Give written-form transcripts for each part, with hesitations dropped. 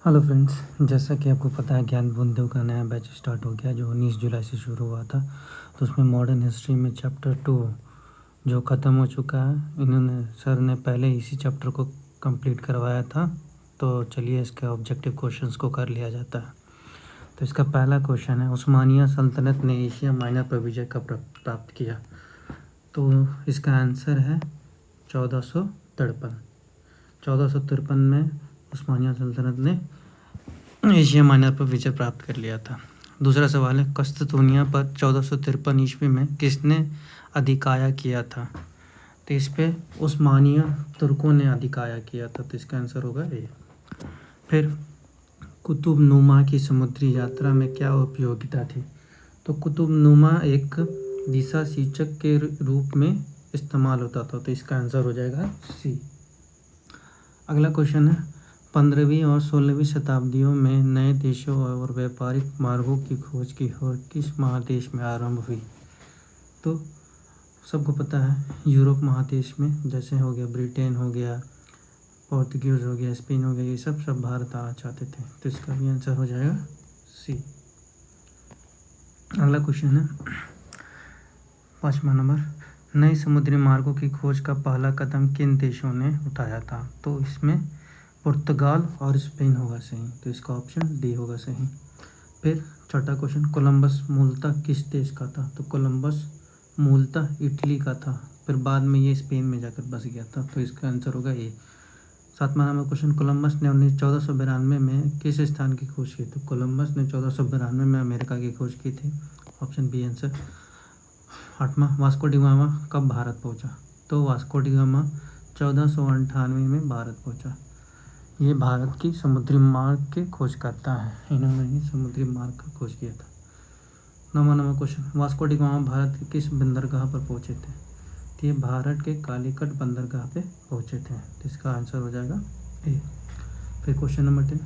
Hello friends, जैसा कि आपको पता है ज्ञान बूंदों का नया बैच स्टार्ट हो गया जो 19 जुलाई से शुरू हुआ था। तो उसमें मॉडर्न हिस्ट्री में चैप्टर 2 जो ख़त्म हो चुका है, इन्होंने सर ने पहले इसी चैप्टर को कंप्लीट करवाया था। तो चलिए इसके ऑब्जेक्टिव क्वेश्चंस को कर लिया जाता है। तो इसका पहला क्वेश्चन है, उस्मानिया सल्तनत ने एशिया माइनर पर विजय कब प्राप्त किया? तो इसका आंसर है 1453। 1453 में उस्मानिया सल्तनत ने एशिया माइनर पर विजय प्राप्त कर लिया था। दूसरा सवाल है, कस्तूनिया पर 1453 ईस्वी में किसने अधिकाया किया था? तो इस पे उस्मानिया तुर्कों ने अधिकाया किया था। तो इसका आंसर होगा ए। फिर कुतुबनुमा की समुद्री यात्रा में क्या उपयोगिता थी? तो कुतुबनुमा एक दिशा सूचक के रूप में इस्तेमाल होता था। तो इसका आंसर हो जाएगा सी। अगला क्वेश्चन है, 15वीं और 16वीं शताब्दियों में नए देशों और व्यापारिक मार्गों की खोज की और किस महादेश में आरंभ हुई? तो सबको पता है यूरोप महादेश में, जैसे हो गया ब्रिटेन हो गया, पोर्तुगीज हो गया, स्पेन हो गया, ये सब भारत आना चाहते थे। तो इसका भी आंसर हो जाएगा सी। अगला क्वेश्चन है 5वां नंबर, नए समुद्री मार्गों की खोज का पहला कदम किन देशों ने उठाया था? तो इसमें पुर्तगाल और स्पेन होगा सही। तो इसका ऑप्शन डी होगा सही। फिर छठा क्वेश्चन, कोलंबस मूलतः किस देश का था? तो कोलंबस मूलतः इटली का था, फिर बाद में ये स्पेन में जाकर बस गया था। तो इसका आंसर होगा ए। 7वां नंबर क्वेश्चन, कोलंबस ने 1492 में किस स्थान की खोज की? तो कोलंबस ने 1492 में अमेरिका की खोज की थी। Option B answer. 8वां, वास्को डी गामा कब भारत पहुंचा? तो वास्को डी गामा 1498 में भारत पहुंचा। ये भारत की समुद्री मार्ग के खोज करता है, इन्होंने ही समुद्री मार्ग का खोज किया था। 9वां number question, Vasco da Gama Bharat के किस बंदरगाह पर पहुंचे थे? तो ये भारत के कालीकट बंदरगाह पे पहुंचे थे। तो इसका आंसर हो जाएगा ए। फिर क्वेश्चन नंबर 10,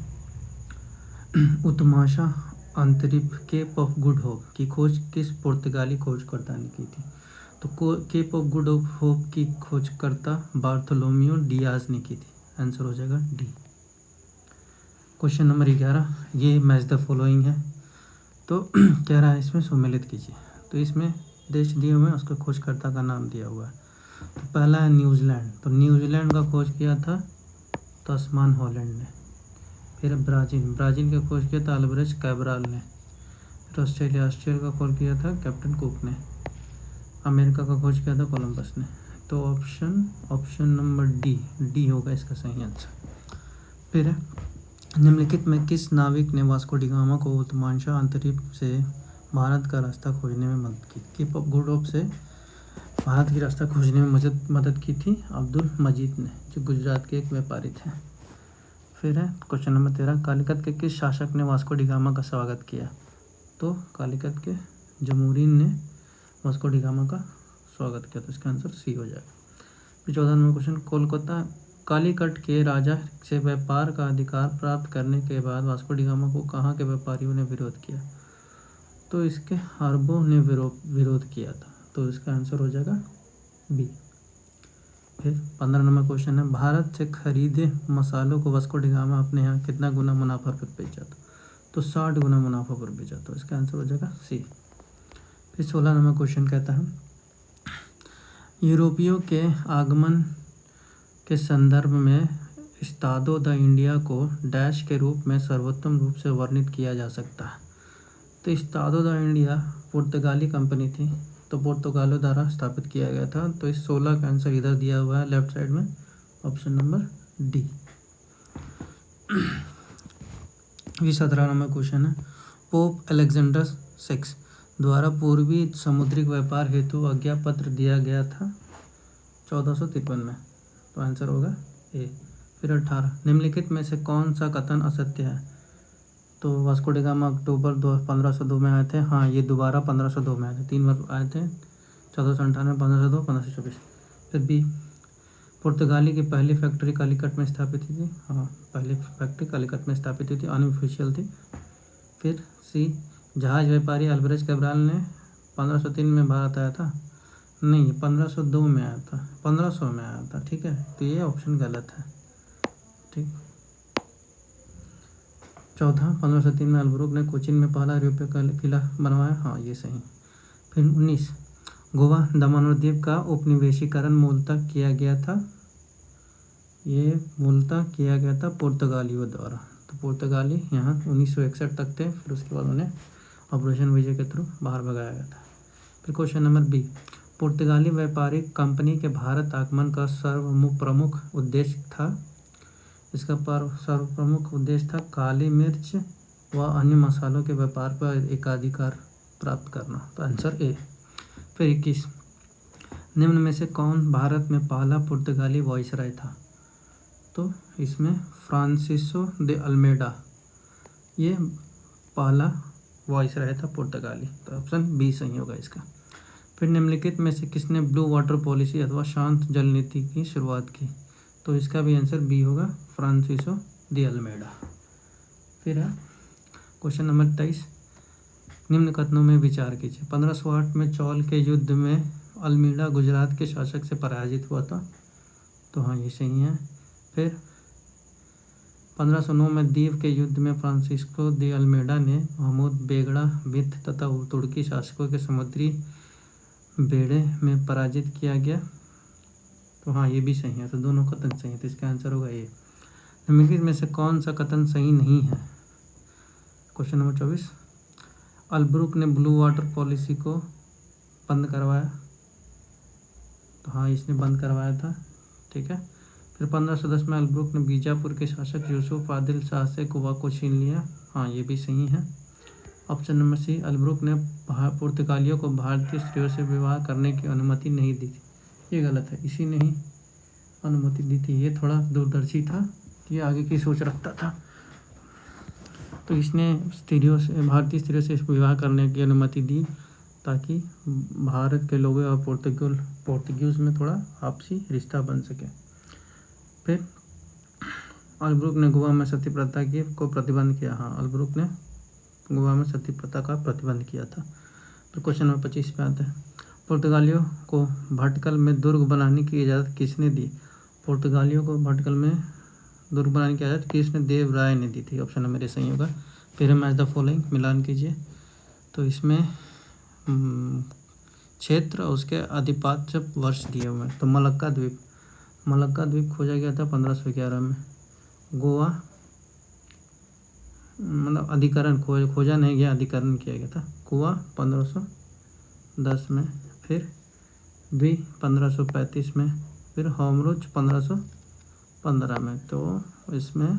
उत्तमाशा अंतरिक्ष केप ऑफ गुड होप की खोज किस पुर्तगाली खोजकर्ता ने की थी? तो केप ऑफ गुड होप की खोजकर्ता बार्थोलोमियो डियाज ने की थी। आंसर हो जाएगा डी। क्वेश्चन नंबर 11, ये मैच द फॉलोइंग है। तो कह रहा है इसमें सम्मिलित कीजिए। तो इसमें देश दिए हुए हैं, उसके खोजकर्ता का नाम दिया हुआ है। तो पहला है न्यूजीलैंड। तो न्यूजीलैंड का खोज किया था तस्मान हॉलैंड ने। फिर ब्राज़ील का खोज किया था अल्बरेज कैब्राल ने। फिर ऑस्ट्रेलिया का खोज किया था कैप्टन कुक ने। अमेरिका का खोज किया था कोलंबस ने। तो ऑप्शन नंबर डी होगा इसका सही आंसर। फिर निम्नलिखित में किस नाविक ने वास्को डी गामा को उत्तमाशा अंतरिक्ष से भारत का रास्ता खोजने में मदद की? केप ऑफ गुड होप से भारत की रास्ता खोजने में मदद की थी अब्दुल मजीद ने, जो गुजरात के एक व्यापारी थे। फिर है क्वेश्चन नंबर 13, कालीकत के किस शासक ने वास्को डी गामा का स्वागत किया? तो कालीकत के जमूरीन ने वास्को डी गामा का स्वागत किया। तो इसका आंसर सी हो जाएगा। फिर 14 नंबर क्वेश्चन, कोलकाता कालीकट के राजा से व्यापार का अधिकार प्राप्त करने के बाद वास्को डी गामा को कहाँ के व्यापारियों ने विरोध किया? तो इसके अरबों ने विरोध किया था। तो इसका आंसर हो जाएगा बी। फिर 15 नंबर क्वेश्चन है, भारत से खरीदे मसालों को वास्को डी गामा अपने यहाँ कितना गुना मुनाफा पर बेचा था? तो 60 गुना मुनाफा पर बेचा। तो इसका आंसर हो जाएगा सी। फिर 16 नंबर क्वेश्चन कहता है, यूरोपियों के आगमन के संदर्भ में इस्तादो द इंडिया को डैश के रूप में सर्वोत्तम रूप से वर्णित किया जा सकता है? तो इस्तादो द इंडिया पुर्तगाली कंपनी थी, तो पुर्तगालों द्वारा स्थापित किया गया था। तो इस 16 का आंसर इधर दिया हुआ है लेफ्ट साइड में, ऑप्शन नंबर डी। ये 17 नंबर क्वेश्चन है, पोप अलेक्जेंडर 6 द्वारा पूर्वी समुद्रिक व्यापार हेतु आज्ञा पत्र दिया गया था 1453 में। तो आंसर होगा ए। फिर 18, निम्नलिखित में से कौन सा कथन असत्य है? तो वास्को डी गामा अक्टूबर 1502 में आए थे। हाँ, ये दोबारा 1502 में आए थे, 3 बार आए थे, 1498, 1502, 1524। फिर बी, पुर्तगाली की पहली फैक्ट्री कालीकट में स्थापित हुई थी। हाँ, पहली फैक्ट्री कालीकट में स्थापित हुई थी, अनऑफिशियल थी। फिर सी, जहाज व्यापारी अल्बरेज कैब्राल ने 1503 में भारत आया था। नहीं, 1502 में आया था, 1500 में आया था। ठीक है, तो ये ऑप्शन गलत है। ठीक। चौथा, 1503 में अल्बुर्क ने कोचीन में पहला यूरोपीय किला बनवाया। हाँ, ये सही। फिर 19, गोवा, दमन और दीव का उपनिवेशीकरण मूलतः किया गया था। ये मूलतः किया गया था पुर्तगालियों द्वारा। तो पुर्तगाली यहाँ 1961 तक थे, फिर उसके बाद उन्हें ऑपरेशन विजय के थ्रू बाहर भगाया गया था। फिर क्वेश्चन नंबर बी, पुर्तगाली व्यापारिक कंपनी के भारत आगमन का सर्वप्रमुख उद्देश्य था। इसका सर्वप्रमुख उद्देश्य था काली मिर्च व अन्य मसालों के व्यापार पर एकाधिकार प्राप्त करना। तो आंसर ए। फिर 21, निम्न में से कौन भारत में पहला पुर्तगाली वाइसराय था। तो इसमें फ्रांसिसो दे अल्मेडा ये पहला वाइसराय था पुर्तगाली। तो ऑप्शन बी सही होगा इसका। फिर निम्नलिखित में से किसने ब्लू वाटर पॉलिसी अथवा शांत जल नीति की शुरुआत की। तो इसका भी आंसर बी होगा, फ्रांसिसो दे अल्मेडा। फिर है क्वेश्चन नंबर 23, निम्न कथनों में विचार कीजिए। 1508 में चौल के युद्ध में अल्मीडा गुजरात के शासक से पराजित हुआ था। तो हाँ, ये सही है। फिर 1509 में दीव के युद्ध में फ्रांसिस्को दे अल्मेडा ने महमूद बेगड़ा विथ तथा तुर्की शासकों के समुद्री बेड़े में पराजित किया गया। तो हाँ, ये भी सही है। तो दोनों कथन सही है, तो इसका आंसर होगा ये। निम्नलिखित में से कौन सा कथन सही नहीं है। क्वेश्चन नंबर 24, अल्बुर्क ने ब्लू वाटर पॉलिसी को बंद करवाया। तो हाँ, इसने बंद करवाया था। ठीक है। फिर 1510 में अल्बुर्क ने बीजापुर के शासक यूसुफ आदिल शाह से गोवा को छीन लिया। हाँ, ये भी सही है। ऑप्शन नंबर सी, अल्बुर्क ने पुर्तगालियों को भारतीय स्त्रियों से विवाह करने की अनुमति नहीं दी थी। ये गलत है, इसी ने ही अनुमति दी थी। ये थोड़ा दूरदर्शी था, ये आगे की सोच रखता था। तो इसने स्त्रियों से, भारतीय स्त्रियों से विवाह करने की अनुमति दी ताकि भारत के लोगों और पोर्तुगीज में थोड़ा आपसी रिश्ता बन सके। फिर अल्बुर्क ने गोवा में सती प्रथा को प्रतिबंध किया। हाँ, अल्बुर्क ने गोवा में सती प्रथा का प्रतिबंध किया था। फिर क्वेश्चन नंबर 25 पे आते हैं, पुर्तगालियों को भटकल में दुर्ग बनाने की इजाज़त किसने दी। पुर्तगालियों को भटकल में दुर्ग बनाने की इजाज़त किसने, देव राय ने दी थी। ऑप्शन नंबर ए सही होगा। फिर मैच द फॉलोइंग मिलान कीजिए। तो इसमें क्षेत्र और उसके आधिपत्य वर्ष दिए हुए हैं। तो मलक्का द्वीप खोजा गया था 1511 में। गोवा मतलब अधिकरण खोजा नहीं गया, अधिकरण किया गया था। गोवा 1510 में, फिर द्वी 1535 में, फिर होमरूच 1515 में। तो इसमें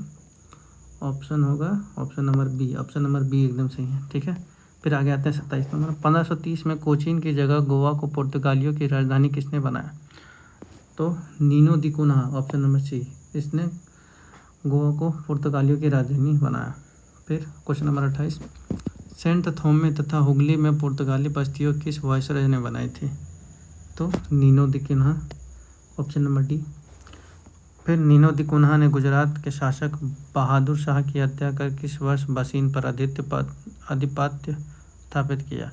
ऑप्शन होगा option number B. Option number B एकदम सही है। ठीक है। फिर आगे आते हैं 27 नंबर। 1530 में कोचीन की जगह गोवा को पुर्तगालियों की राजधानी किसने बनाया। तो नीनो दी कुन्हा, ऑप्शन नंबर सी, इसने गोवा को पुर्तगालियों की राजधानी बनाया। फिर क्वेश्चन नंबर 28, सेंट थोमे तथा हुगली में पुर्तगाली बस्तियों किस वायसराय ने बनाई थी। तो नीनो दी कुन्हा, ऑप्शन नंबर डी। फिर नीनो दी कुन्हा ने गुजरात के शासक बहादुर शाह की हत्या कर किस वर्ष बसीन पर आधिपत्य स्थापित किया।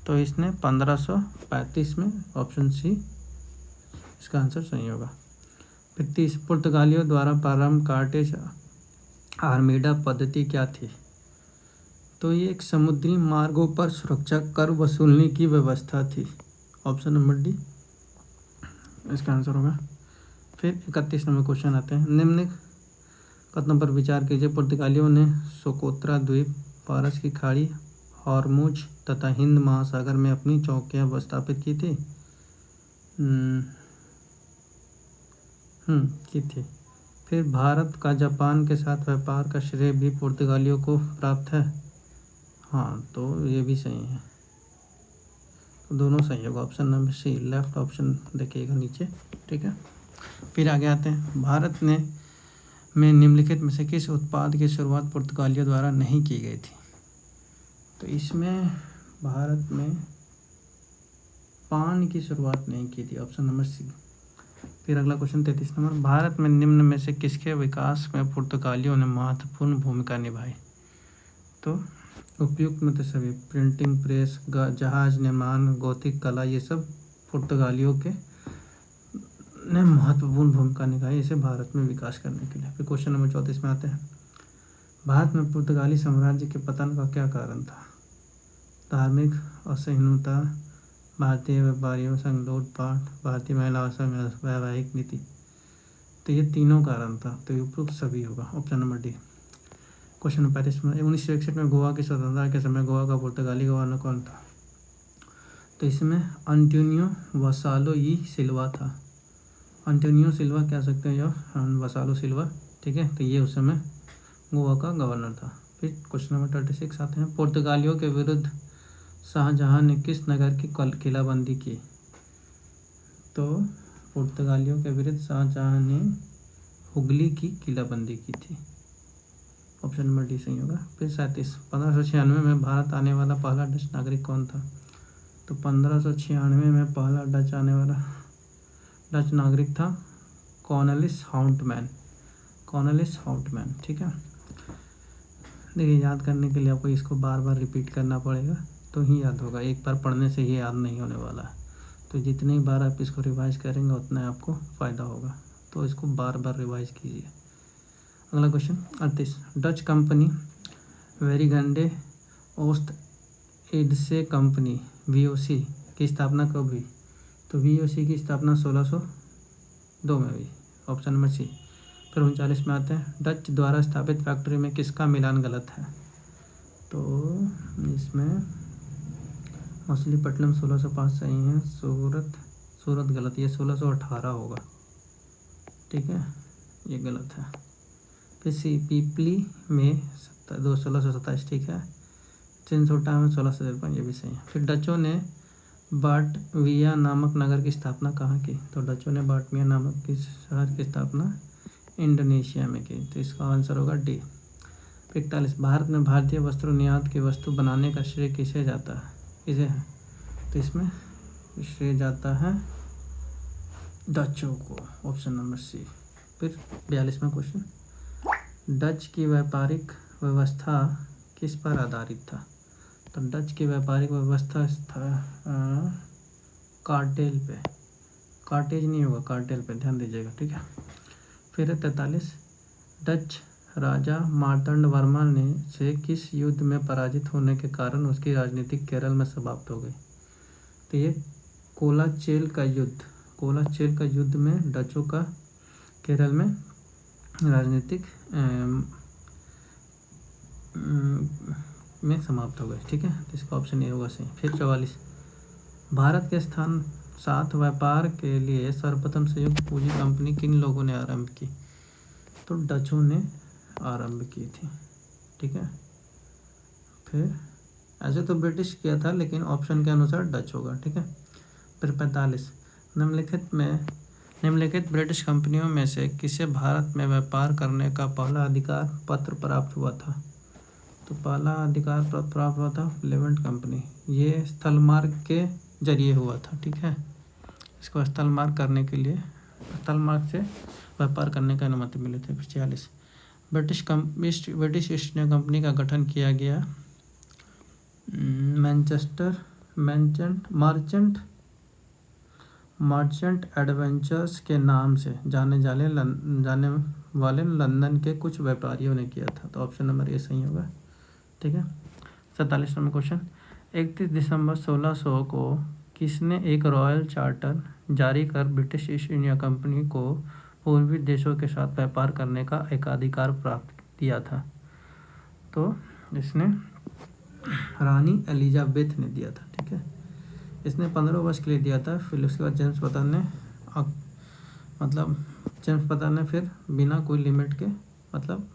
तो इसने 1535 में, ऑप्शन सी इसका आंसर सही होगा। फिर 30, पुर्तगालियों द्वारा प्रारंभ कार्टेज आर्मीडा पद्धति क्या थी। तो ये एक समुद्री मार्गों पर सुरक्षा कर वसूलने की व्यवस्था थी। ऑप्शन नंबर डी इसका आंसर होगा। फिर 31 नंबर क्वेश्चन आते हैं, निम्न कथनों पर विचार कीजिए। पुर्तगालियों ने सोकोत्रा द्वीप, फारस की खाड़ी, हॉर्मुज तथा हिंद महासागर में अपनी चौकियां स्थापित की थी। की थी। फिर भारत का जापान के साथ व्यापार का श्रेय भी पुर्तगालियों को प्राप्त है। हाँ, तो ये भी सही है। तो दोनों सही होगा। Option number C, left option देखिएगा नीचे। ठीक है। फिर आगे आते हैं, भारत में निम्नलिखित में से किस उत्पाद की शुरुआत पुर्तगालियों द्वारा नहीं की गई थी। तो इसमें भारत में पान की शुरुआत नहीं की थी। Option number C. फिर अगला क्वेश्चन 33 नंबर, भारत में निम्न में से किसके विकास में पुर्तगालियों ने महत्वपूर्ण भूमिका निभाई। तो उपयुक्त में तो सभी, प्रिंटिंग प्रेस, जहाज निर्माण, गौतिक कला, ये सब पुर्तगालियों के ने महत्वपूर्ण भूमिका निभाई इसे भारत में विकास करने के लिए। फिर क्वेश्चन नंबर 34 में आते हैं, भारत में पुर्तगाली साम्राज्य के पतन का क्या कारण था? धार्मिक असहिष्णुता, भारतीय व्यापारियों संग लूटपाट, भारतीय महिलाओं संग वैवाहिक नीति। तो ये तीनों कारण था, तो ये उपरोक्त सभी होगा, option number D. Question number 35 में 1961 में गोवा की स्वतंत्रता के समय गोवा का पुर्तगाली गवर्नर कौन था? तो इसमें अंटोनियो वसालो ई सिल्वा था। अंटोनियो सिल्वा कह सकते हैं, या वसालो सिल्वा, ठीक है। तो ये उस समय गोवा का गवर्नर था। फिर क्वेश्चन नंबर 36 आते हैं, पुर्तगालियों के विरुद्ध शाहजहां ने किस नगर की किलाबंदी की? तो पुर्तगालियों के विरुद्ध शाहजहां ने हुगली की किलाबंदी की थी, ऑप्शन नंबर डी सही होगा। फिर 37, 1596 में भारत आने वाला पहला डच नागरिक कौन था? तो 1596 में पहला डच आने वाला डच नागरिक था कॉर्नलिस हाउंटमैन। कॉर्नलिस हाउंटमैन, ठीक है। देखिए, याद करने के लिए आपको इसको बार बार रिपीट करना पड़ेगा तो ही याद होगा, एक बार पढ़ने से ये याद नहीं होने वाला है। तो जितनी बार आप इसको रिवाइज करेंगे उतना आपको फ़ायदा होगा, तो इसको बार बार रिवाइज कीजिए। अगला question 38, Dutch company Vereenigde Oost एडसे कंपनी VOC की स्थापना कब हुई? तो VOC की स्थापना 1602 में हुई, ऑप्शन नंबर सी। फिर 39 में आते हैं, डच द्वारा स्थापित फैक्ट्री में किसका मिलान गलत है? तो इसमें मछलीपट्टनम 1605 सही है, सूरत गलत, ये 1618 होगा, ठीक है, ये गलत है। फिर पीपली में 1627, ठीक है। चिनसोटा में 1653, ये भी सही है। फिर डचों ने बाटविया नामक नगर की स्थापना कहाँ की? तो डचों ने बाटविया नामक शहर की स्थापना इंडोनेशिया में की, तो इसका आंसर होगा डी। 41, भारत में भारतीय वस्त्रों निर्यात की वस्तु बनाने का श्रेय किसे जाता है? किसे है? तो इसमें श्रेय जाता है डचों को, ऑप्शन नंबर सी। फिर 42वां क्वेश्चन, डच की व्यापारिक व्यवस्था किस पर आधारित था? तो डच की व्यापारिक व्यवस्था कार्टेल पे, कार्टेज नहीं होगा, कार्टेल पे ध्यान दीजिएगा, ठीक है। फिर 43, डच राजा मार्तंड वर्मा ने से किस युद्ध में पराजित होने के कारण उसकी राजनीति केरल में समाप्त हो गई? तो ये कोलाचेल का युद्ध में डचों का केरल में राजनीतिक में समाप्त हो गए, ठीक है। तो इसका ऑप्शन ए होगा सही। फिर 44, भारत के स्थान 7 व्यापार के लिए सर्वप्रथम संयुक्त पूंजी कंपनी किन लोगों ने आरंभ की? तो डचों ने आरंभ की थी, ठीक है। फिर ऐसे तो ब्रिटिश किया था, लेकिन ऑप्शन के अनुसार डच होगा, ठीक है। फिर 45, निम्नलिखित ब्रिटिश कंपनियों में से किसे भारत में व्यापार करने का पहला अधिकार पत्र प्राप्त हुआ था? तो पहला अधिकार पत्र प्राप्त हुआ था लेवेंट कंपनी, ये स्थल मार्ग के जरिए हुआ था, ठीक है। इसको स्थल मार्ग करने के लिए स्थल मार्ग से व्यापार करने का अनुमति मिली थी। फिर 46, ब्रिटिश ईस्ट इंडिया कंपनी का गठन किया गया मर्चेंट एडवेंचर्स के नाम से जाने वाले लंदन के कुछ व्यापारियों ने किया था, तो ऑप्शन नंबर ए सही होगा, ठीक है। 47 नंबर क्वेश्चन, 31 दिसंबर 1600 को किसने एक रॉयल चार्टर जारी कर ब्रिटिश ईस्ट इंडिया कंपनी को पूर्वी देशों के साथ व्यापार करने का एकाधिकार प्राप्त किया था? तो इसने रानी एलिजाबेथ ने दिया था, ठीक है। इसने 15 वर्ष के लिए दिया था। फिर उसके बाद जेम्स पता ने फिर बिना कोई लिमिट के, मतलब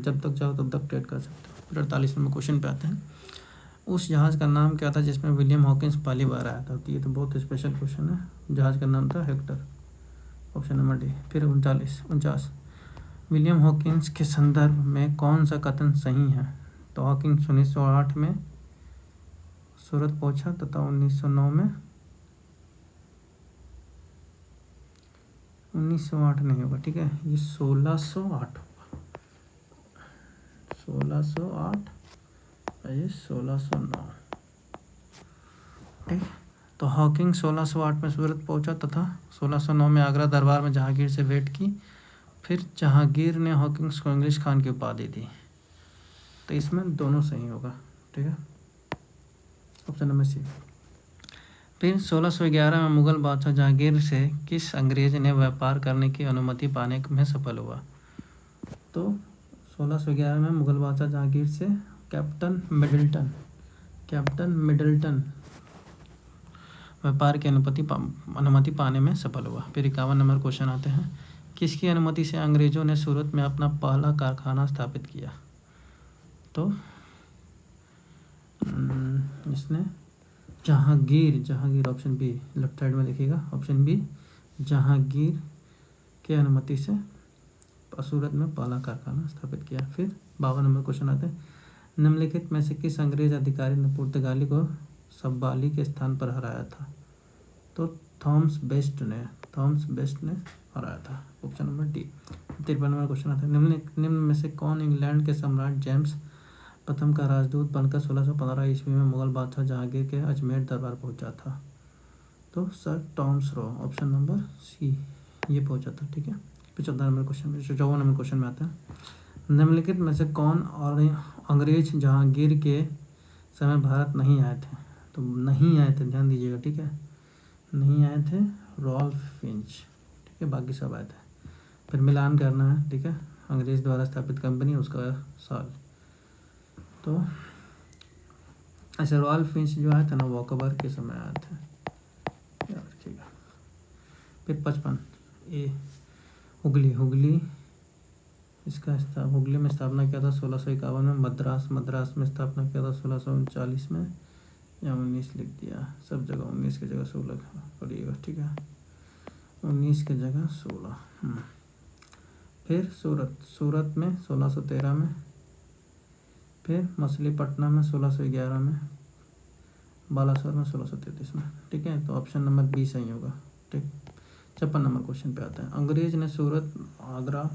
जब तक चाहो तब तक ट्रेड कर सकते हो। फिर 48 नंबर क्वेश्चन पे आते हैं, उस जहाज़ का नाम क्या था जिसमें विलियम हॉकिंस पहली बार आया था? तो ये तो बहुत स्पेशल क्वेश्चन है। जहाज़ का नाम था हेक्टर, ऑप्शन नंबर डी। फिर 49 विलियम हॉकिंस के संदर्भ में कौन सा कथन सही है? तो हॉकिंस 1908 में सूरत पहुंचा तथा 1908 नहीं होगा, ठीक है, ये 1608 होगा, 1608, ये 1609, ठीक। तो हॉकिंग 1608 में सूरत पहुंचा तथा 1609 में आगरा दरबार में जहांगीर से भेंट की। फिर जहांगीर ने हॉकिंस को इंग्लिश खान की उपाधि दी, तो इसमें दोनों सही होगा, ठीक है, ऑप्शन नंबर सी। फिर 1611 में मुगल बादशाह जहांगीर से किस अंग्रेज ने व्यापार करने की अनुमति पाने में सफल हुआ? तो 1611 में मुगल बादशाह जहांगीर से कैप्टन मिडल्टन व्यापार की अनुमति पाने में सफल हुआ। फिर 51 नंबर क्वेश्चन आते हैं, किसकी अनुमति से अंग्रेजों ने सूरत में अपना पहला कारखाना स्थापित किया? तो इसने Jahangir option B, left side में देखिएगा, ऑप्शन बी जहांगीर के अनुमति से सूरत में पहला कारखाना स्थापित किया। फिर 52 नंबर क्वेश्चन आते हैं, निम्नलिखित में से किस अंग्रेज अधिकारी ने पुर्तगाली को सब्बाली के स्थान पर हराया था? तो थॉमस बेस्ट ने हराया था, option number D. 53 number question आता है, निम्न में से कौन इंग्लैंड के सम्राट जेम्स प्रथम का राजदूत बनकर 1615 ईस्वी में मुगल बादशाह जहांगीर के अजमेर दरबार पहुंचा था? तो sir Thomas Roe, option number C, ये पहुंचा था, ठीक है। 54 नंबर क्वेश्चन में आता है, निम्नलिखित में से कौन और अंग्रेज जहांगीर के समय भारत नहीं आए थे? तो नहीं आए थे, ध्यान दीजिएगा, ठीक है, नहीं आए थे रॉल्फ फिंच, ठीक है, बाकी सब आए थे। फिर मिलान करना है, ठीक है, अंग्रेज द्वारा स्थापित कंपनी उसका साल। तो ऐसे रॉल्फ फिंच जो आया था ना वॉकओवर के समय आए थे, याद रखिएगा। फिर 55 ए हुगली इसका हुगली में स्थापना किया था 1651 में। मद्रास में स्थापना किया था 1639 में, या 19 लिख दिया, सब जगह 19 की जगह 16 पड़िएगा, ठीक है, 19 की जगह 16। फिर सूरत में 1613 में, फिर मछलीपट्टनम में 1611 में, बालासोर में 1633 में, ठीक है। तो ऑप्शन नंबर बी सही होगा, ठीक। 56 नंबर क्वेश्चन पे आता है, अंग्रेज ने सूरत, आगरा,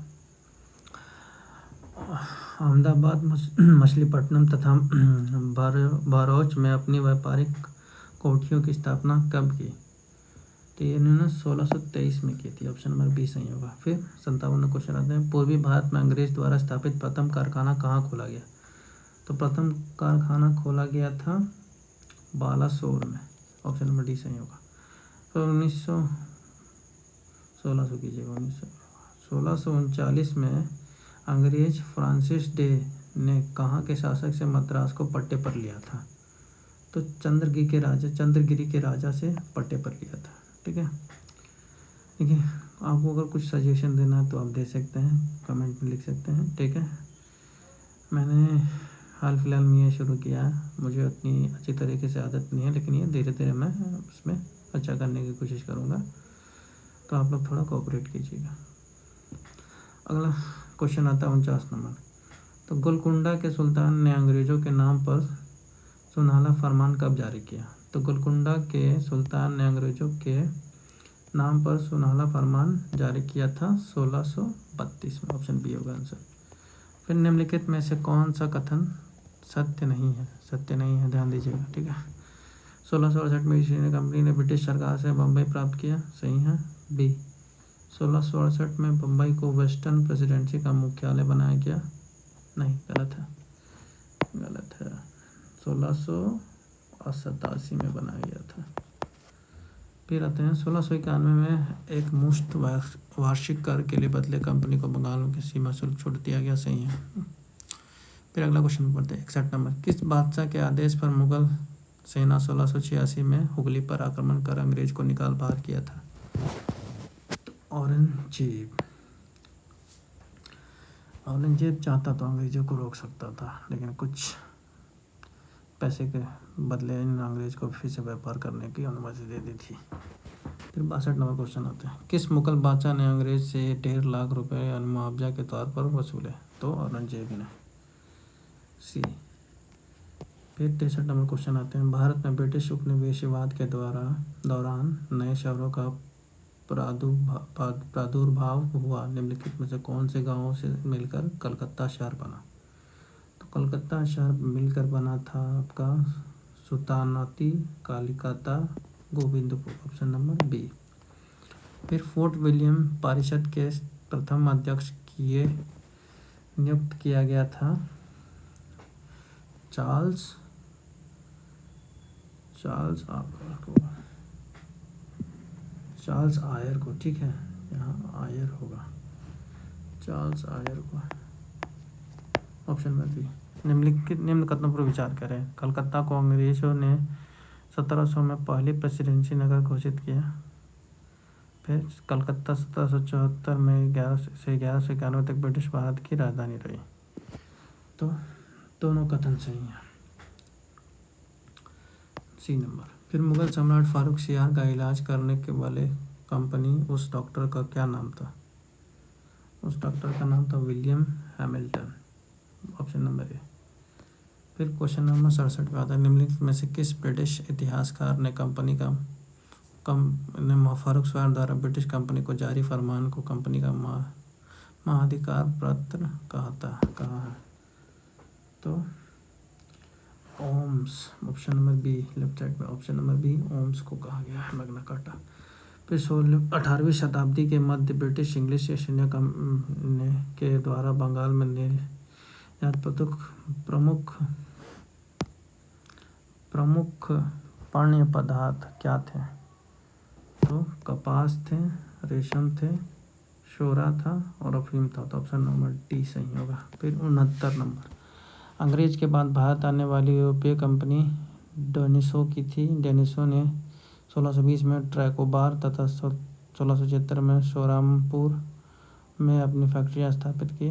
अहमदाबाद, मछलीपट्टनम तथा भरूच में अपनी व्यापारिक कोठियों की स्थापना कब की? तो ये इन्होंने 1623 में की थी, ऑप्शन नंबर बी सही होगा। फिर 57 क्वेश्चन आते हैं, पूर्वी भारत में अंग्रेज द्वारा स्थापित प्रथम कारखाना कहाँ खोला गया? तो प्रथम कारखाना खोला गया था बालासोर में, ऑप्शन नंबर डी सही होगा। तो 1639 में अंग्रेज फ्रांसिस डे ने कहाँ के शासक से मद्रास को पट्टे पर लिया था? तो चंद्रगिरी के राजा से पट्टे पर लिया था, ठीक है। देखिए, आपको अगर कुछ सजेशन देना है तो आप दे सकते हैं, कमेंट में लिख सकते हैं, ठीक है। मैंने हाल फिलहाल में ये शुरू किया है, मुझे उतनी अच्छी तरीके से आदत नहीं है, लेकिन ये धीरे धीरे मैं उसमें अच्छा करने की कोशिश करूँगा, तो आप लोग थोड़ा कोऑपरेट कीजिएगा। अगला क्वेश्चन आता है 49 नंबर, तो गोलकुंडा के सुल्तान ने अंग्रेज़ों के नाम पर सुनहला फरमान कब जारी किया? तो गोलकुंडा के सुल्तान ने अंग्रेज़ों के नाम पर सुनहला फरमान जारी किया था 1632 में, ऑप्शन बी होगा आंसर। फिर निम्नलिखित में से कौन सा कथन सत्य नहीं है, ध्यान दीजिएगा, ठीक है। 1668 में ईस्ट इंडिया कंपनी ने ब्रिटिश सरकार से बम्बई प्राप्त किया, सही है, बी। 1668 में बम्बई को वेस्टर्न प्रेसिडेंसी का मुख्यालय बनाया गया, नहीं, गलत है। 1687 में बनाया गया था। फिर आते हैं 1691 में एक मुश्त वार्षिक कर के लिए बदले कंपनी को बंगालों की सीमा शुल्क छूट दिया गया, सही है। फिर अगला क्वेश्चन पढ़ते हैं 61 नंबर, किस बादशाह के आदेश पर मुगल सेना 1686 में हुगली पर आक्रमण कर अंग्रेज को निकाल बाहर किया था? औरंगजेब चाहता तो अंग्रेजों को रोक सकता था, लेकिन कुछ पैसे के बदले इन अंग्रेज को फिर से व्यापार करने की अनुमति दे दी थी। फिर 62 नंबर क्वेश्चन आता है, किस मुगल बादशाह ने अंग्रेज से 1.5 लाख रुपए मुआवजा के तौर पर वसूले? तो औरंगजेब ने, सी। फिर 63 नंबर क्वेश्चन आते हैं, भारत में ब्रिटिश उपनिवेशवाद के दौरान नए शहरों का प्रादुर्भाव हुआ, निम्नलिखित में से कौन से गांवों से मिलकर कलकत्ता शहर बना? तो कलकत्ता शहर मिलकर बना था आपका सुल्तानाती, Kalikata, Govindpur, option number B. फिर फोर्ट विलियम परिषद के प्रथम अध्यक्ष नियुक्त किया गया था चार्ल्स आयर को, ठीक है, यहाँ आयर होगा, चार्ल्स आयर को। ऑप्शन में बी। निम्न कथनों पर विचार करें। कलकत्ता को अंग्रेजों ने 1700 में पहली प्रेसिडेंसी नगर घोषित किया। फिर कलकत्ता 1774 में 1191 तक ब्रिटिश भारत की राजधानी रही। तो दोनों कथन सही हैं। C number. फिर मुगल सम्राट फारूक सियार का इलाज करने के वाले कंपनी उस डॉक्टर का क्या नाम था? उस डॉक्टर का नाम था William Hamilton. Option number A. फिर क्वेश्चन नंबर 67 पे आता है, निम्नलिखित में से किस ब्रिटिश इतिहासकार ने फारूक सियार द्वारा ब्रिटिश कंपनी को जारी फरमान को कंपनी का महाधिकार पत्र कहा है? तो ओम्स। Option number B, left side में ऑप्शन नंबर बी ओम्स को कहा गया है, मैग्ना कार्टा। फिर 18वीं शताब्दी के मध्य British English East India Company के द्वारा बंगाल में निर्यात प्रमुख पानीय पदार्थ क्या थे? तो कपास थे, रेशम थे, शोरा था और अफीम था। तो ऑप्शन नंबर डी सही होगा। फिर 69 नंबर, अंग्रेज के बाद भारत आने वाली यूरोपीय कंपनी डेनिसो की थी। डेनिसो ने 1620 में ट्रैकोबार तथा 1676 में सोरामपुर में अपनी फैक्ट्रियां स्थापित की।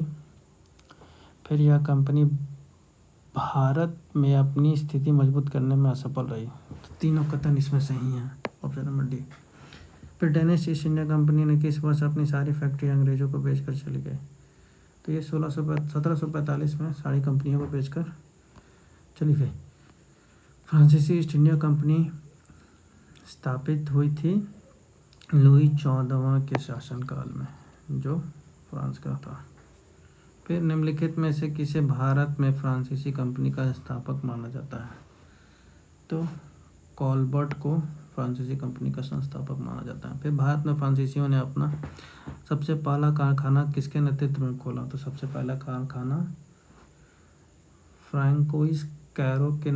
फिर यह कंपनी भारत में अपनी स्थिति मजबूत करने में असफल रही। तो तीनों कथन इसमें सही हैं। Option number D. फिर डेनिश ईस्ट इंडिया कंपनी ने किस वर्ष अपनी सारी फैक्ट्री अंग्रेजों को बेचकर चली गई? तो ये 1745 में सारी कंपनियों को बेचकर चली गई। फ्रांसीसी ईस्ट इंडिया कंपनी स्थापित हुई थी लुई 14वां के शासनकाल में, जो फ्रांस का था। फिर निम्नलिखित में से किसे भारत में फ्रांसीसी कंपनी का संस्थापक माना जाता है? तो कॉलबर्ट को फ्रांसीसी कंपनी का संस्थापक माना जाता है। फिर भारत में फ्रांसीसियों ने अपना सबसे पहला कारखाना किसके नेतृत्व में खोला? तो सबसे पहला कारखाना फ्रांकोइस कैरो के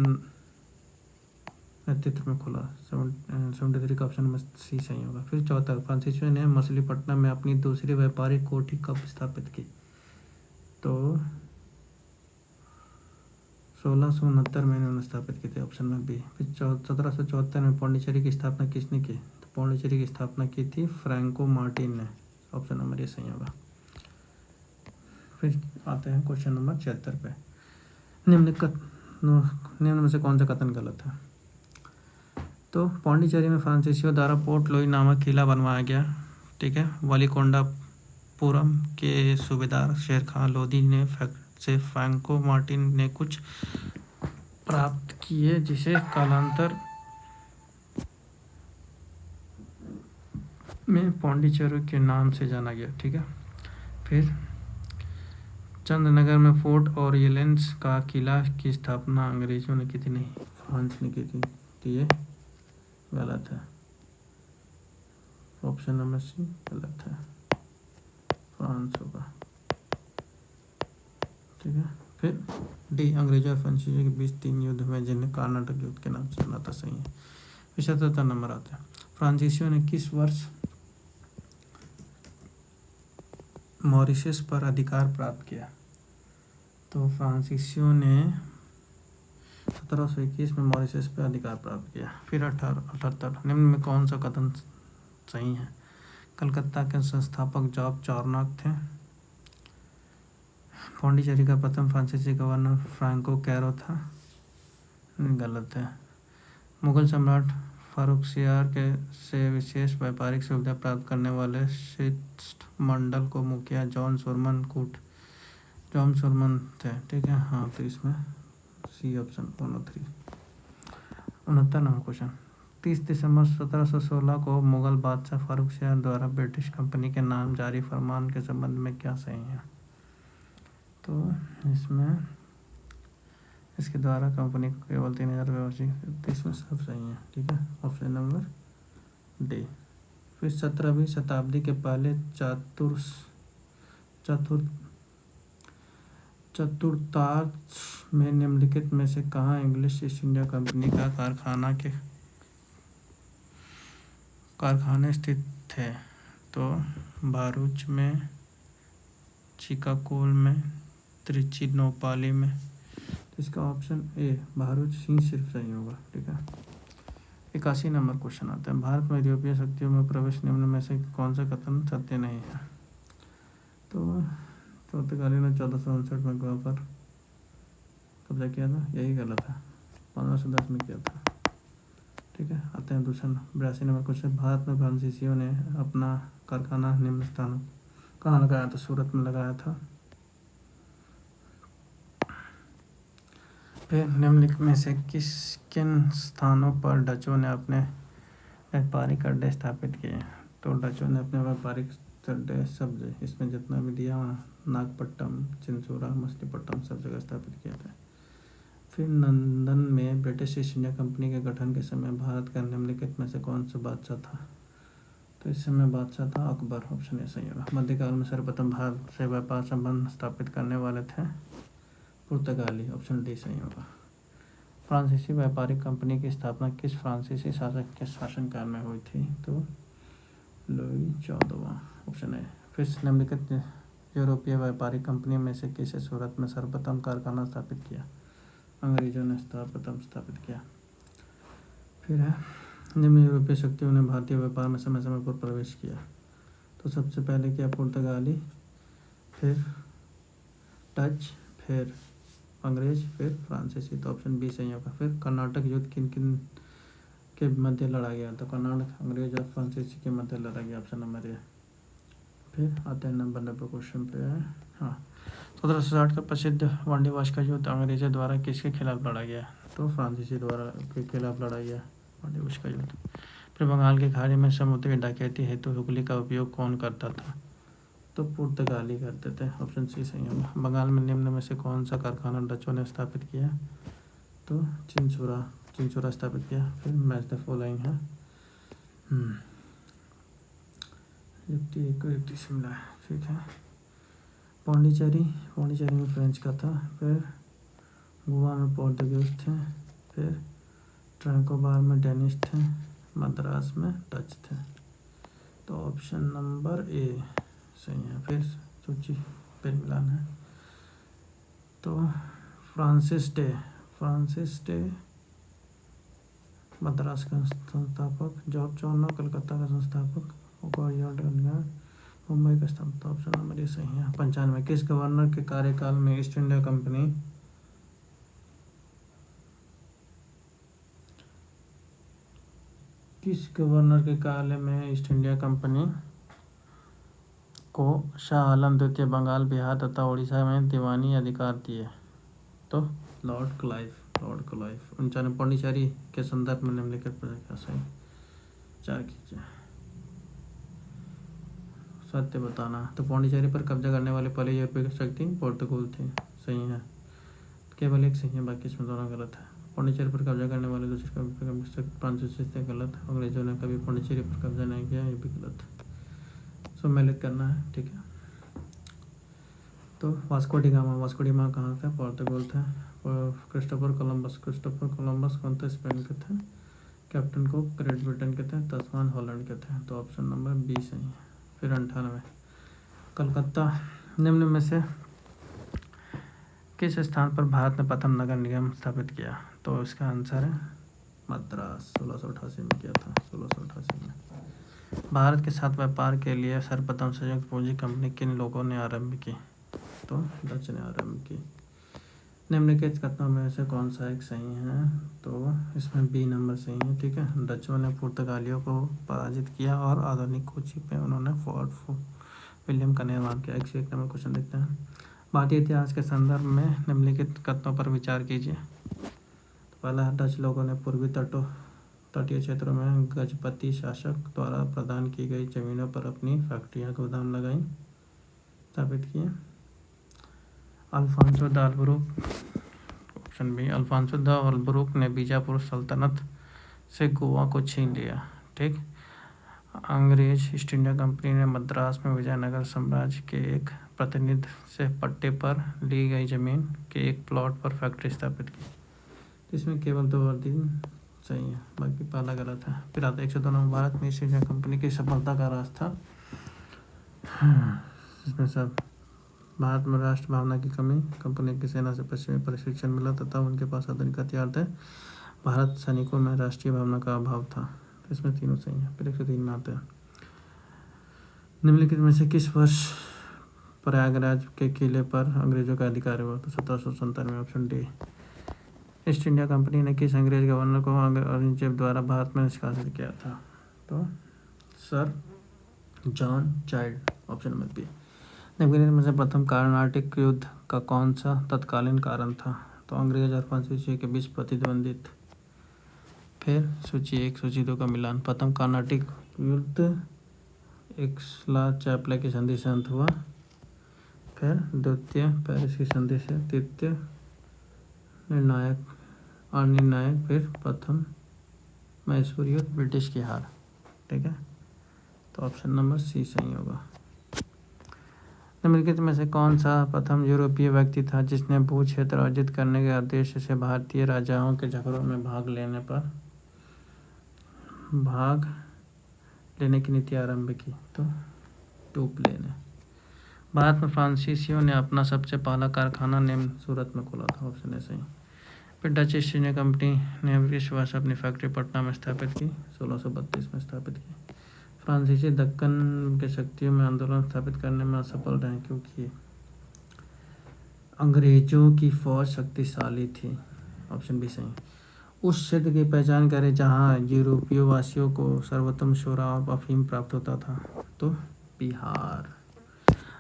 नेतृत्व में खोला। 73 का ऑप्शन नंबर सी सही होगा। फिर चौथा, फ्रांसीसियों ने मछलीपट्टनम में अपनी दूसरी व्यापारिक कोठी कब स्थापित की? तो 1669 में इन्होंने स्थापित की थी। ऑप्शन में बी। फिर 1774 में पौंडीचेरी की स्थापना किसने की? तो पौंडीचेरी की स्थापना की थी फ्रैंको मार्टिन ने। ऑप्शन नंबर ए सही होगा। फिर आते हैं क्वेश्चन नंबर 76 पे। निम्न में से कौन सा कथन गलत है? तो पौंडीचेरी में फ्रांसीसियों द्वारा पोर्ट लुई नामक किला बनवाया गया, ठीक है। वलीकोंडापुरम के सूबेदार शेर खान लोधी ने से फ्रैंको मार्टिन ने कुछ प्राप्त किए, जिसे कालांतर में पौंडीचेरी के नाम से जाना गया, ठीक है। फिर चंद्रनगर में फोर्ट ऑरियलेंस का किला की स्थापना अंग्रेजों ने की थी, नहीं फ्रांस ने की थी। तो ये गलत है। ऑप्शन नंबर सी गलत है, फ्रांस होगा, ठीक है। फिर डी, अंग्रेजों और फ्रांसीसियों के बीच 3 युद्ध हुए जिन्हें कर्नाटक युद्ध के नाम से जाना था, सही है। फिर 77 नंबर आता है, फ्रांसीसियों ने किस वर्ष मॉरिशस पर अधिकार प्राप्त किया? तो फ्रांसीसियों ने 1721 में मॉरिशस पर अधिकार प्राप्त किया। फिर 78, निम्न में कौन सा कथन सही है? कलकत्ता के संस्थापक जॉब चार्नक थे। पौंडीचेरी का प्रथम फ्रांसीसी गवर्नर फ्रैंको कैरो था, गलत है। मुगल सम्राट फारूक सियार के से विशेष व्यापारिक सुविधा प्राप्त करने वाले शिष्टमंडल को मुखिया जॉन सोलमन थे, ठीक है। हाँ, तो इसमें सी ऑप्शन 103। 69 नंबर क्वेश्चन, 30 दिसंबर 1716 को मुगल बादशाह फारूक सियार द्वारा ब्रिटिश कंपनी के नाम जारी फरमान के संबंध में क्या सही है? तो इसमें इसके द्वारा कंपनी को केवल 3000 व्यवसायिक, इसमें सब सही है, ठीक है। Option number D. फिर 17वीं शताब्दी के पहले चतुर्थांश में निम्नलिखित में से कहाँ इंग्लिश ईस्ट इंडिया कंपनी का कारखाने स्थित थे? तो भरूच में, चिकागोल में, त्रिचिनोपाली में। तो इसका ऑप्शन ए भरूच ही सिर्फ सही होगा। ठीक है। 81 नंबर क्वेश्चन आता है, भारत में यूरोपीय शक्तियों में प्रवेश निम्न में से कौन सा कथन सत्य नहीं है? तो पुर्तगाली ने 1459 में गोवा पर कब्जा किया था, यही गलत है। 1510 में किया था। ठीक है। आते हैं दूसरा 82 नंबर क्वेश्चन, भारत में फ्रांसीसियों ने अपना कारखाना निम्न स्थानों कहाँ लगाया था? सूरत में लगाया था। फिर निम्नलिखित में से किन स्थानों पर डचों ने अपने व्यापारिक अड्डे स्थापित किए? तो डचों ने अपने व्यापारिक अड्डे सब इसमें जितना भी दिया हुआ नागपट्टनम, चिंचोरा, मछलीपट्टनम सब जगह स्थापित किए थे। फिर लंदन में ब्रिटिश ईस्ट इंडिया कंपनी के गठन के समय भारत का निम्नलिखित में से कौन सा बादशाह था? तो इस समय बादशाह था अकबर। ऑप्शन ए सही होगा। मध्यकाल में सर्वप्रथम भारत से व्यापार संबंध स्थापित करने वाले थे पुर्तगाली। ऑप्शन डी सही होगा। फ्रांसीसी व्यापारिक कंपनी की स्थापना किस फ्रांसीसी शासक के शासनकाल में हुई थी? तो लुई 14वां। Option A. फिर निम्नलिखित यूरोपीय व्यापारिक कंपनी में से किसे सूरत में सर्वप्रथम कारखाना स्थापित किया? अंग्रेजों ने सर्वप्रथम स्थापित किया। फिर है निम्न यूरोपीय शक्तियों ने भारतीय व्यापार में समय समय पर प्रवेश किया। तो सबसे पहले किया पुर्तगाली, फिर डच, फिर अंग्रेज, फिर फ्रांसीसी। तो ऑप्शन बी सही होगा। फिर कर्नाटक युद्ध किन किन के मध्य लड़ा गया? तो कर्नाटक, अंग्रेज और फ्रांसीसी के मध्य लड़ा गया। Option number A. फिर आते हैं नंबर 90 क्वेश्चन पे। हाँ, 1760 का प्रसिद्ध वांडीवाश का युद्ध अंग्रेजों द्वारा किसके खिलाफ लड़ा गया? तो फ्रांसीसी द्वारा के खिलाफ लड़ा गया वांडीवाश का युद्ध। फिर बंगाल की खाड़ी में समुद्री डकैती हेतु हुगली का उपयोग कौन करता था? तो पुर्तगाली करते थे। ऑप्शन सी सही होगा। बंगाल में निम्न में से कौन सा कारखाना डचों ने स्थापित किया? तो चिंचोरा स्थापित किया। फिर मैच द फॉलोइंग है। युक्ति एक को युक्ति से मिला है। ठीक है। पौंडीचेरी में फ्रेंच का था। फिर गोवा में पोर्तुगीज थे। फिर ट्रैंकोबार में डेनिश थे। मद्रास में डच थे। तो ऑप्शन नंबर ए सही है। फिर सूची फिर मिलान है। तो फ्रांसिस डे मद्रास का संस्थापक, जॉर्ज चौनो कलकत्ता का संस्थापक, मुंबई का स्थापक। ऑप्शन नंबर ए सही है। 95 किस गवर्नर के कार्यकाल में ईस्ट इंडिया कंपनी को शाह आलम द्वितीय बंगाल, बिहार तथा उड़ीसा में दीवानी अधिकार दिए? तो लॉर्ड क्लाइव। 95 पौंडीचेरी के संदर्भ में निम्नलिखित का सही विचार कीजिए। सत्य बताना। तो पौंडीचेरी पर कब्जा करने वाले पहले यूरोपीय शक्ति पोर्तुगल थी। सही है। केवल एक सही है, बाकी इसमें दोनों गलत है। पौंडीचेरी पर कब्जा करने वाले दूसरे फ्रांसीसी थे, गलत। अंग्रेजों ने कभी पौंडीचेरी पर कब्जा नहीं किया, ये भी गलत। सम्मिलित करना है। ठीक है। तो वास्को डी गामा कहाँ था? पोर्तुगल था। क्रिस्टोफर कोलंबस कौन थे? स्पेन के थे। कैप्टन को ग्रेट ब्रिटेन के थे। तस्मान हॉलैंड के थे। तो ऑप्शन नंबर बी सही है। फिर 98 कलकत्ता निम्न में से किस स्थान पर भारत ने प्रथम नगर निगम स्थापित किया? तो इसका आंसर है मद्रास। 1688 में किया था। 1688 में। भारत के साथ व्यापार के लिए सर्वप्रथम संयुक्त पूंजी कंपनी किन लोगों ने आरंभ की? तो डच ने आरंभ की। निम्नलिखित कथनों में से कौन सा एक सही है? तो इसमें बी नंबर सही है। ठीक है। डचों ने पुर्तगालियों को पराजित किया और आधुनिक कोची में उन्होंने फोर्ट विलियम का निर्माण किया। 101 नंबर क्वेश्चन देखते हैं। भारतीय इतिहास के संदर्भ में निम्नलिखित कथनों पर विचार कीजिए। तो पहला, डच लोगों ने पूर्वी तटीय क्षेत्रों में गजपति शासक द्वारा प्रदान की गई जमीनों पर अपनी फैक्ट्रियां गोदाम लगाई स्थापित किए। Alfonso de Albuquerque. Option B Alfonso de Albuquerque ने बीजापुर सल्तनत से गोवा को छीन लिया। ठीक। अंग्रेज ईस्ट इंडिया कंपनी ने मद्रास में विजयनगर साम्राज्य के एक प्रतिनिधि से पट्टे पर ली गई जमीन के एक प्लॉट पर फैक्ट्री स्थापित की। तो इसमें केवल 2 वर्दी सही है, बाकी पहला गलत है। फिर आता है 102 नंबर, भारत में ईस्ट इंडिया कंपनी की सफलता का राज था। इसमें सब भारत में राष्ट्र भावना की कमी, कंपनी की सेना से पश्चिमी प्रशिक्षण मिला तथा उनके पास आधुनिक हथियार थे। भारत सैनिकों में राष्ट्रीय भावना का अभाव था। तो इसमें तीनों सही है। फिर 103 में आता है, निम्नलिखित में से किस वर्ष प्रयागराज के किले पर अंग्रेजों का अधिकार हुआ? तो 1797, option D. East India company ने किस अंग्रेज गवर्नर को औरंगजेब द्वारा भारत में निष्कासित किया था? तो sir John Child, option number B. निम्नलिखित में से प्रथम कर्नाटक युद्ध का कौन सा तत्कालीन कारण था? तो अंग्रेज और फ्रांसीसियों के बीच प्रतिद्वंदित। फिर सूची 1 सूची 2 का मिलान। प्रथम कर्नाटक युद्ध एक्सला चैपला की संधि से अंत हुआ। फिर द्वितीय पेरिस की संधि से, तृतीय निर्णायक और निर्णायक, फिर प्रथम मैसूर युद्ध, ब्रिटिश की हार। ठीक है, तो ऑप्शन नंबर सी सही होगा। निम्नलिखित में से कौन सा प्रथम यूरोपीय व्यक्ति था जिसने भू क्षेत्र अर्जित करने के उद्देश्य से भारतीय राजाओं के झगड़ों में भाग लेने की नीति आरंभ की? तो टूपले ने। भारत में फ्रांसीसियों ने अपना सबसे पहला कारखाना निम्न सूरत में खोला था, ऑप्शन ए सही। फिर डच ईस्ट इंडिया कंपनी ने किस वर्ष अपनी फैक्ट्री पटना में स्थापित की? 1632 में स्थापित की। फ्रांसीसी दक्कन के शक्तियों में आंदोलन स्थापित करने में असफल रहे क्योंकि अंग्रेजों की फौज शक्तिशाली थी, ऑप्शन बी सही। उस क्षेत्र की पहचान करें जहां यूरोपीय वासियों को सर्वोत्तम शोरा और अफीम प्राप्त होता था? तो बिहार।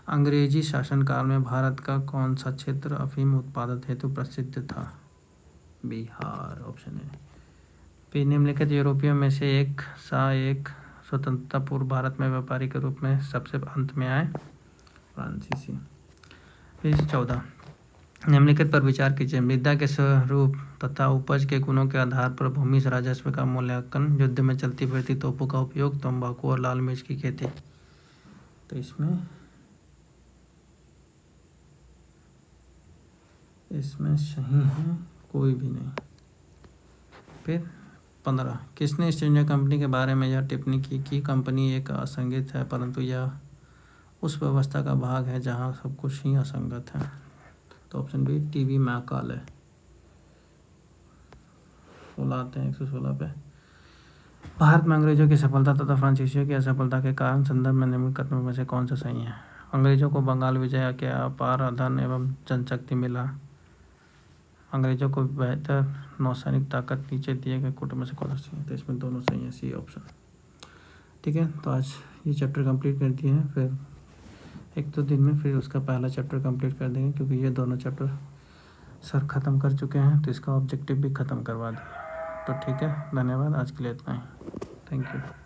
अंग्रेजी शासनकाल में भारत का कौन सा क्षेत्र अफीम उत्पादन हेतु प्रसिद्ध था? Bihar, option A. फिर निम्नलिखित यूरोपियों में से एक स्वतंत्रता पूर्व भारत में व्यापारी के रूप में सबसे अंत में आए? फ्रांसीसी। फिर 14, निम्नलिखित पर विचार कीजिए। मृदा के स्वरूप तथा उपज के गुणों के आधार पर भूमि राजस्व का मूल्यांकन, युद्ध में चलती फिरती तोपों का उपयोग, तंबाकू और लाल मिर्च की खेती। तो इसमें सही है कोई भी नहीं। फिर 15, किसने ईस्ट इंडिया कंपनी के बारे में यह टिप्पणी की कि कंपनी एक असंगत है परंतु यह उस व्यवस्था का भाग है जहां सब कुछ ही असंगत है? तो ऑप्शन बी, टीवी मैकाले। 16 आते हैं 116 पे। भारत में अंग्रेजों की सफलता तथा फ्रांसीसियों की असफलता के कारण संदर्भ में निम्नलिखित कथनों में से कौन सा सही है? अंग्रेजों को बंगाल विजय के अपार धन एवं जनशक्ति मिला। अंग्रेजों को बेहतर नौसैनिक ताकत नीचे दिए गए कोटे में से कौन सा सही है? तो इसमें दोनों सही है, सी ऑप्शन। ठीक है, तो आज ये चैप्टर कंप्लीट कर दिए हैं। फिर 1-2 दिन में फिर उसका पहला चैप्टर कंप्लीट कर देंगे क्योंकि ये दोनों चैप्टर सर ख़त्म कर चुके हैं तो इसका ऑब्जेक्टिव भी ख़त्म करवा दिए। तो ठीक है, धन्यवाद, आज के लिए इतना ही। Thank you.